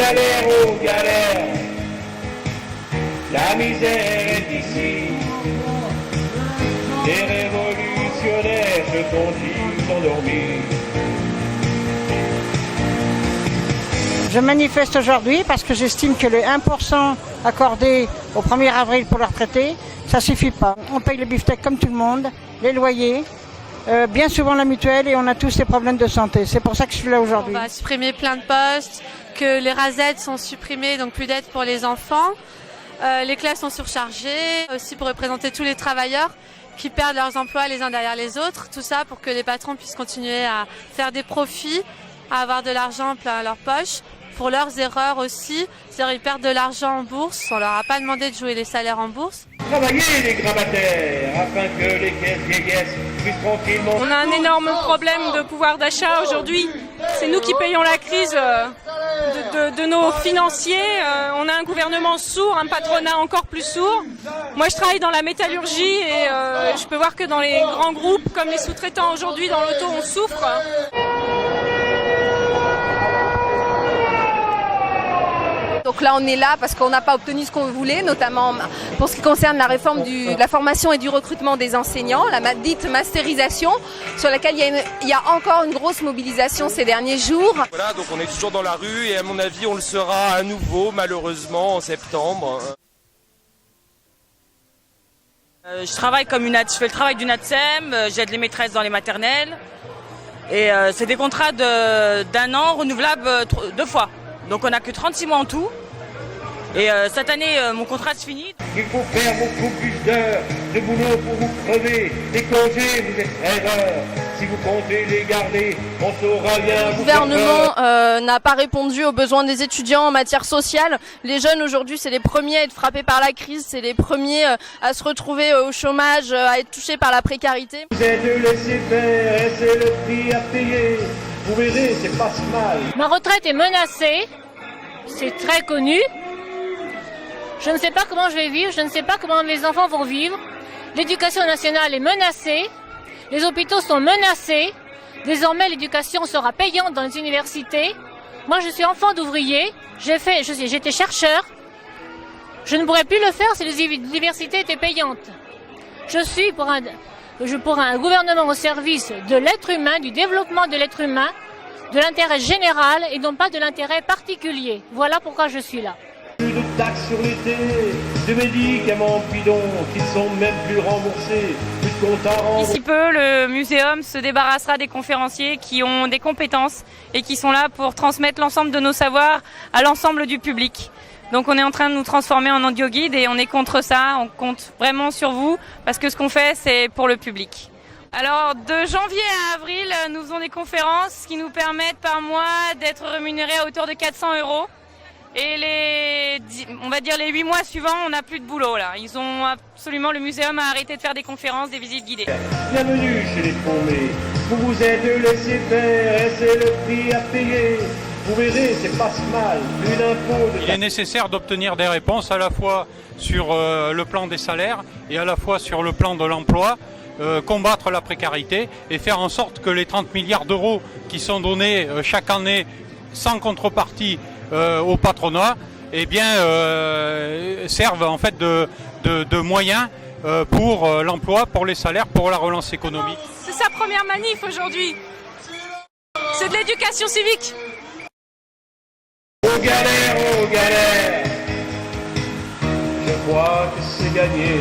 aux galères, la misère est ici. Les révolutionnaires se sont-ils endormis? Je manifeste aujourd'hui parce que j'estime que les 1% accordés au 1er avril pour les retraités, ça ne suffit pas. On paye le beefsteak comme tout le monde, les loyers, bien souvent la mutuelle et on a tous des problèmes de santé. C'est pour ça que je suis là aujourd'hui. On va supprimer plein de postes, que les rasettes sont supprimées, donc plus d'aide pour les enfants. Les classes sont surchargées, aussi pour représenter tous les travailleurs qui perdent leurs emplois les uns derrière les autres. Tout ça pour que les patrons puissent continuer à faire des profits, à avoir de l'argent plein leur poche. Pour leurs erreurs aussi, c'est-à-dire ils perdent de l'argent en bourse, on leur a pas demandé de jouer les salaires en bourse. Travaillez les gravataires afin que les caisses vieillissent plus tranquillement. On a un énorme problème de pouvoir d'achat aujourd'hui. C'est nous qui payons la crise de nos financiers. On a un gouvernement sourd, un patronat encore plus sourd. Moi je travaille dans la métallurgie et je peux voir que dans les grands groupes comme les sous-traitants aujourd'hui dans l'auto on souffre. Donc là, on est là parce qu'on n'a pas obtenu ce qu'on voulait, notamment pour ce qui concerne la réforme de la formation et du recrutement des enseignants, la dite masterisation, sur laquelle il y a encore une grosse mobilisation ces derniers jours. Voilà, donc on est toujours dans la rue et à mon avis, on le sera à nouveau, malheureusement, en septembre. Je travaille je fais le travail d'une ATSEM, j'aide les maîtresses dans les maternelles. Et c'est des contrats d'un an renouvelables 2 fois. Donc on n'a que 36 mois en tout. Et cette année, mon contrat se finit. Il faut faire beaucoup plus d'heures de boulot pour vous crever. Les congés, vous êtes rêveurs. Si vous comptez les garder, on saura bien. Le gouvernement n'a pas répondu aux besoins des étudiants en matière sociale. Les jeunes aujourd'hui, c'est les premiers à être frappés par la crise, c'est les premiers à se retrouver au chômage, à être touchés par la précarité. Vous êtes laissés faire et c'est le prix à payer. Vous verrez, c'est pas si mal. Ma retraite est menacée, c'est très connu. Je ne sais pas comment je vais vivre, je ne sais pas comment mes enfants vont vivre. L'éducation nationale est menacée, les hôpitaux sont menacés. Désormais, l'éducation sera payante dans les universités. Moi, je suis enfant d'ouvrier, j'étais chercheur. Je ne pourrais plus le faire si les universités étaient payantes. Je suis pour un gouvernement au service de l'être humain, du développement de l'être humain, de l'intérêt général et non pas de l'intérêt particulier. Voilà pourquoi je suis là. Plus de taxes sur l'été, de médicaments bidons qui ne sont même plus remboursés, plus de comptes à rendre. D'ici peu, le muséum se débarrassera des conférenciers qui ont des compétences et qui sont là pour transmettre l'ensemble de nos savoirs à l'ensemble du public. Donc on est en train de nous transformer en audio-guide et on est contre ça, on compte vraiment sur vous parce que ce qu'on fait c'est pour le public. Alors de janvier à avril, nous faisons des conférences qui nous permettent par mois d'être rémunérés à hauteur de 400 €. Et on va dire les 8 mois suivants, on n'a plus de boulot là. Le muséum a arrêté de faire des conférences, des visites guidées. Bienvenue chez les paumés, vous vous êtes laissés faire et c'est le prix à payer. Vous verrez, c'est pas si mal, plus d'impôts. Il est nécessaire d'obtenir des réponses à la fois sur le plan des salaires et à la fois sur le plan de l'emploi, combattre la précarité et faire en sorte que les 30 milliards d'euros qui sont donnés chaque année sans contrepartie au patronat, eh bien, servent en fait de moyens pour l'emploi, pour les salaires, pour la relance économique. C'est sa première manif aujourd'hui. C'est de l'éducation civique. Aux galères, je crois que c'est gagné.